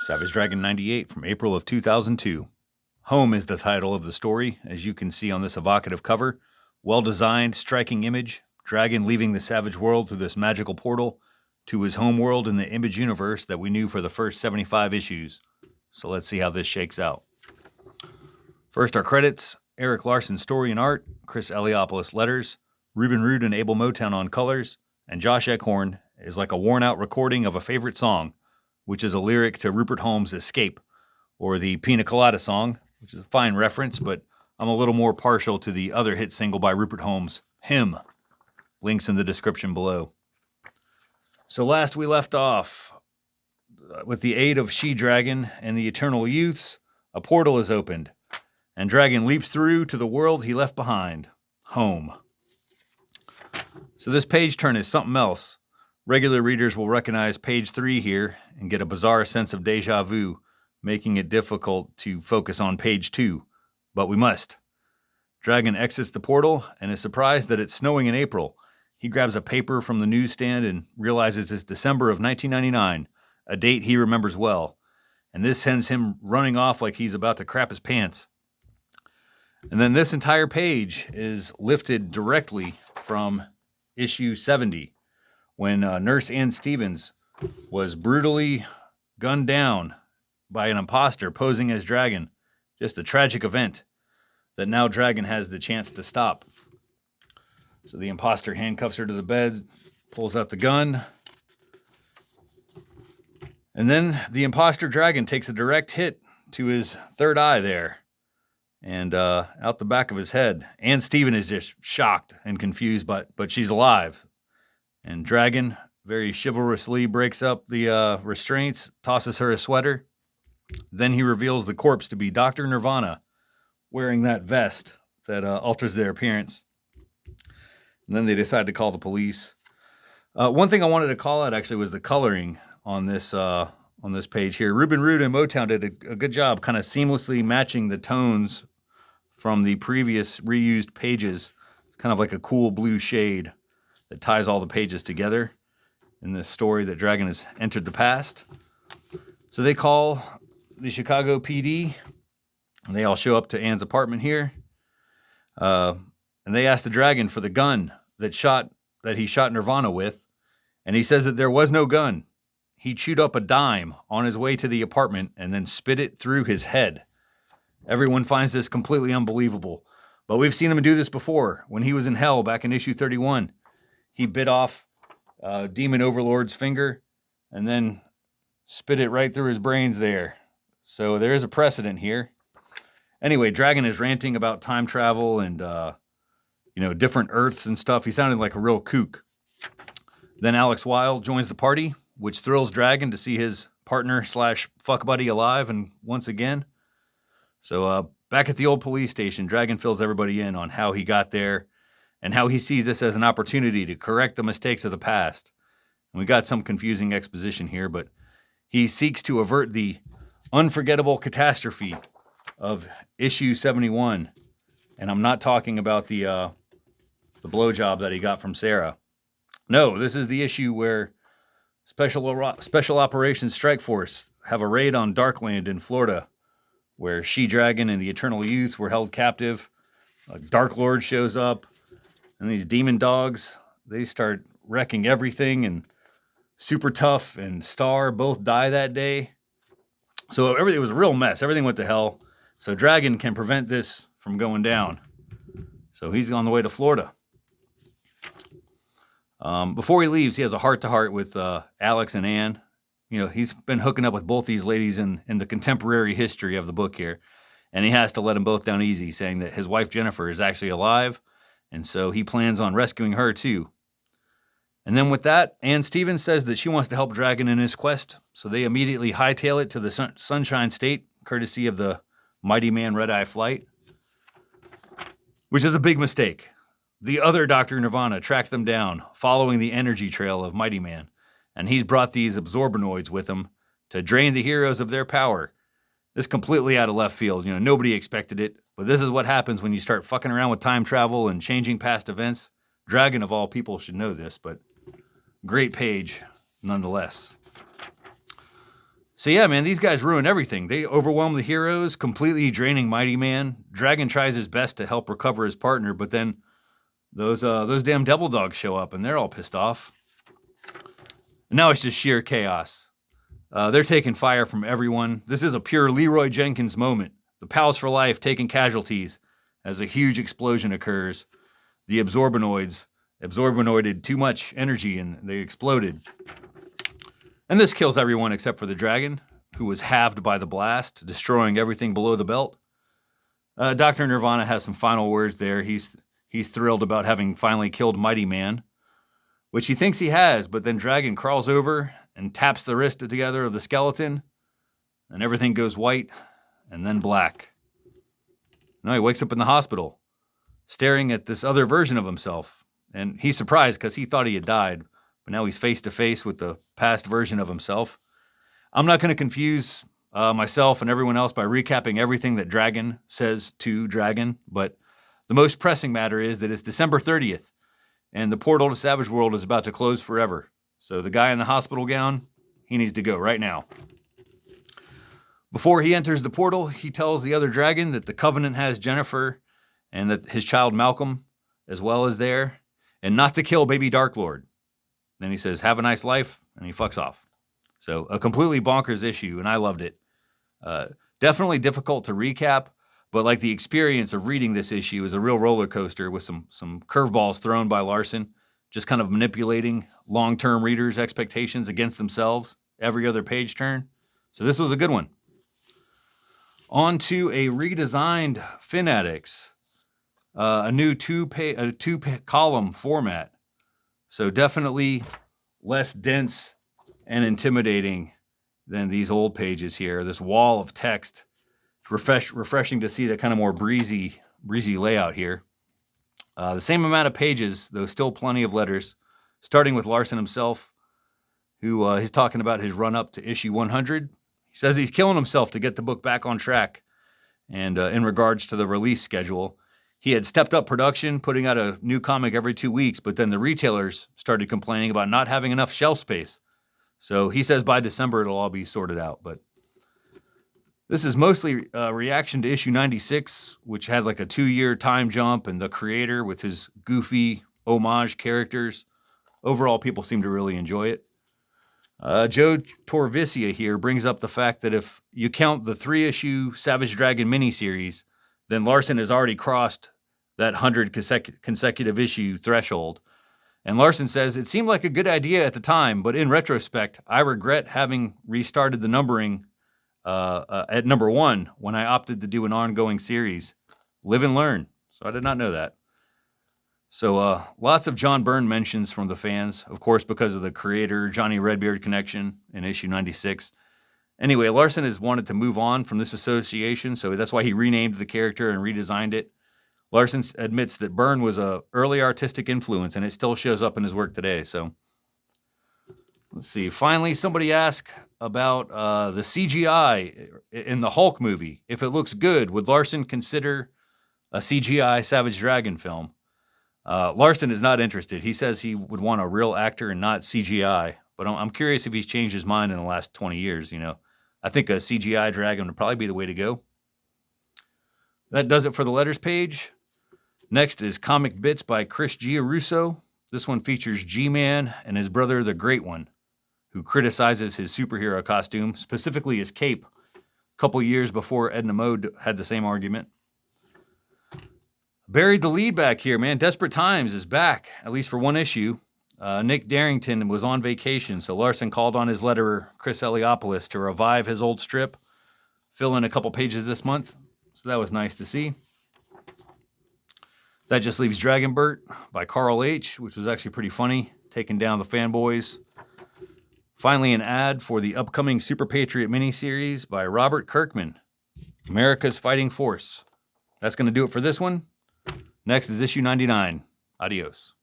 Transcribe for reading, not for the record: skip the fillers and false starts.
Savage Dragon 98 from April of 2002. Home is the title of the story, as you can see on this evocative cover. Well-designed, striking image, dragon leaving the savage world through this magical portal to his home world in the Image universe that we knew for the first 75 issues. So let's see how this shakes out. First, our credits: Eric Larson story and art, Chris Eliopoulos letters, Ruben Root and Abel Motown on colors, and Josh Eckhorn is like a worn-out recording of a favorite song, which is a lyric to Rupert Holmes' Escape, or the Pina Colada song, which is a fine reference, but I'm a little more partial to the other hit single by Rupert Holmes, Him. Links in the description below. So last we left off, with the aid of She-Dragon and the Eternal Youths, a portal is opened, and Dragon leaps through to the world he left behind, home. So this page turn is something else. Regular readers will recognize page 3 here and get a bizarre sense of deja vu, making it difficult to focus on page 2, but we must. Dragon exits the portal and is surprised that it's snowing in April. He grabs a paper from the newsstand and realizes it's December of 1999, a date he remembers well, and this sends him running off like he's about to crap his pants. And then this entire page is lifted directly from issue 70, when Nurse Ann Stevens was brutally gunned down by an imposter posing as Dragon. Just a tragic event that now Dragon has the chance to stop. So the imposter handcuffs her to the bed, pulls out the gun, and then the imposter Dragon takes a direct hit to his third eye there and out the back of his head. Ann Stevens is just shocked and confused, but she's alive. And Dragon very chivalrously breaks up the restraints, tosses her a sweater. Then he reveals the corpse to be Dr. Nirvana, wearing that vest that alters their appearance. And then they decide to call the police. One thing I wanted to call out actually was the coloring on this page here. Ruben Root and Motown did a good job kind of seamlessly matching the tones from the previous reused pages, kind of like a cool blue shade that ties all the pages together in this story that Dragon has entered the past. So they call the Chicago PD, and they all show up to Ann's apartment here. And they ask the Dragon for the gun that he shot Nirvana with, and he says that there was no gun. He chewed up a dime on his way to the apartment and then spit it through his head. Everyone finds this completely unbelievable, but we've seen him do this before. When he was in hell back in issue 31, he bit off Demon Overlord's finger and then spit it right through his brains there. So there is a precedent here. Anyway, Dragon is ranting about time travel and, different Earths and stuff. He sounded like a real kook. Then Alex Wilde joins the party, which thrills Dragon to see his partner / fuck buddy alive and once again. So back at the old police station, Dragon fills everybody in on how he got there and how he sees this as an opportunity to correct the mistakes of the past. And we got some confusing exposition here, but he seeks to avert the unforgettable catastrophe of issue 71. And I'm not talking about the blowjob that he got from Sarah. No, this is the issue where Special Operations Strike Force have a raid on Darkland in Florida, where She-Dragon and the Eternal Youth were held captive. Dark Lord shows up, and these demon dogs, they start wrecking everything, and Super Tough and Star both die that day. So it was a real mess. Everything went to hell. So Dragon can prevent this from going down. So he's on the way to Florida. Before he leaves, he has a heart-to-heart with Alex and Ann. He's been hooking up with both these ladies in the contemporary history of the book here. And he has to let them both down easy, saying that his wife Jennifer is actually alive. And so he plans on rescuing her too. And then with that, Ann Stevens says that she wants to help Dragon in his quest. So they immediately hightail it to the Sunshine State, courtesy of the Mighty Man Red Eye Flight, which is a big mistake. The other Dr. Nirvana tracked them down, following the energy trail of Mighty Man. And he's brought these absorbanoids with him to drain the heroes of their power. This completely out of left field. Nobody expected it, but this is what happens when you start fucking around with time travel and changing past events. Dragon, of all people, should know this, but great page nonetheless. So yeah, man, these guys ruin everything. They overwhelm the heroes, completely draining Mighty Man. Dragon tries his best to help recover his partner, but then those damn devil dogs show up and they're all pissed off. And now it's just sheer chaos. They're taking fire from everyone. This is a pure Leroy Jenkins moment. The Pals for Life taking casualties as a huge explosion occurs. The absorbanoided too much energy and they exploded. And this kills everyone except for the dragon, who was halved by the blast, destroying everything below the belt. Dr. Nirvana has some final words there. He's thrilled about having finally killed Mighty Man, which he thinks he has, but then Dragon crawls over and taps the wrist together of the skeleton, and everything goes white and then black. Now he wakes up in the hospital, staring at this other version of himself, and he's surprised because he thought he had died, but now he's face to face with the past version of himself. I'm not going to confuse myself and everyone else by recapping everything that Dragon says to Dragon, but the most pressing matter is that it's December 30th, and the portal to Savage World is about to close forever. So the guy in the hospital gown, he needs to go right now. Before he enters the portal, he tells the other dragon that the Covenant has Jennifer and that his child Malcolm as well is there, and not to kill baby Dark Lord. Then he says, have a nice life, and he fucks off. So a completely bonkers issue, and I loved it. Definitely difficult to recap, but like the experience of reading this issue is a real roller coaster with some curveballs thrown by Larson, just kind of manipulating long-term readers' expectations against themselves every other page turn. So this was a good one. On to a redesigned Fanatics, a new two-column format. So definitely less dense and intimidating than these old pages here. This wall of text. It's refreshing to see that kind of more breezy layout here. The same amount of pages, though still plenty of letters, starting with Larson himself, who he's talking about his run up to issue 100. He says he's killing himself to get the book back on track. And in regards to the release schedule, he had stepped up production, putting out a new comic every 2 weeks, but then the retailers started complaining about not having enough shelf space. So he says by December it'll all be sorted out. But this is mostly a reaction to issue 96, which had like a 2-year time jump and the creator with his goofy homage characters. Overall, people seem to really enjoy it. Joe Torvisia here brings up the fact that if you count the 3-issue Savage Dragon miniseries, then Larson has already crossed that 100 consecutive issue threshold. And Larson says, it seemed like a good idea at the time, but in retrospect, I regret having restarted the numbering at number 1 when I opted to do an ongoing series. Live and learn. So I did not know that. So lots of John Byrne mentions from the fans, of course, because of the creator Johnny Redbeard connection in issue 96. Anyway, Larson has wanted to move on from this association, so that's why he renamed the character and redesigned it. Larson admits that Byrne was an early artistic influence, and it still shows up in his work today. So let's see. Finally, somebody asked about the CGI in the Hulk movie. If it looks good, would Larson consider a CGI Savage Dragon film? Larson is not interested. He says he would want a real actor and not CGI. But I'm curious if he's changed his mind in the last 20 years, you know. I think a CGI dragon would probably be the way to go. That does it for the letters page. Next is Comic Bits by Chris Giarrusso. This one features G-Man and his brother, the Great One, who criticizes his superhero costume, specifically his cape, a couple years before Edna Mode had the same argument. Buried the lead back here, man. Desperate Times is back, at least for one issue. Nick Darrington was on vacation, so Larson called on his letterer, Chris Eliopoulos, to revive his old strip, fill in a couple pages this month. So that was nice to see. That just leaves Dragonbert by Carl H., which was actually pretty funny, taking down the fanboys. Finally, an ad for the upcoming Super Patriot miniseries by Robert Kirkman, America's Fighting Force. That's going to do it for this one. Next is issue 99. Adios.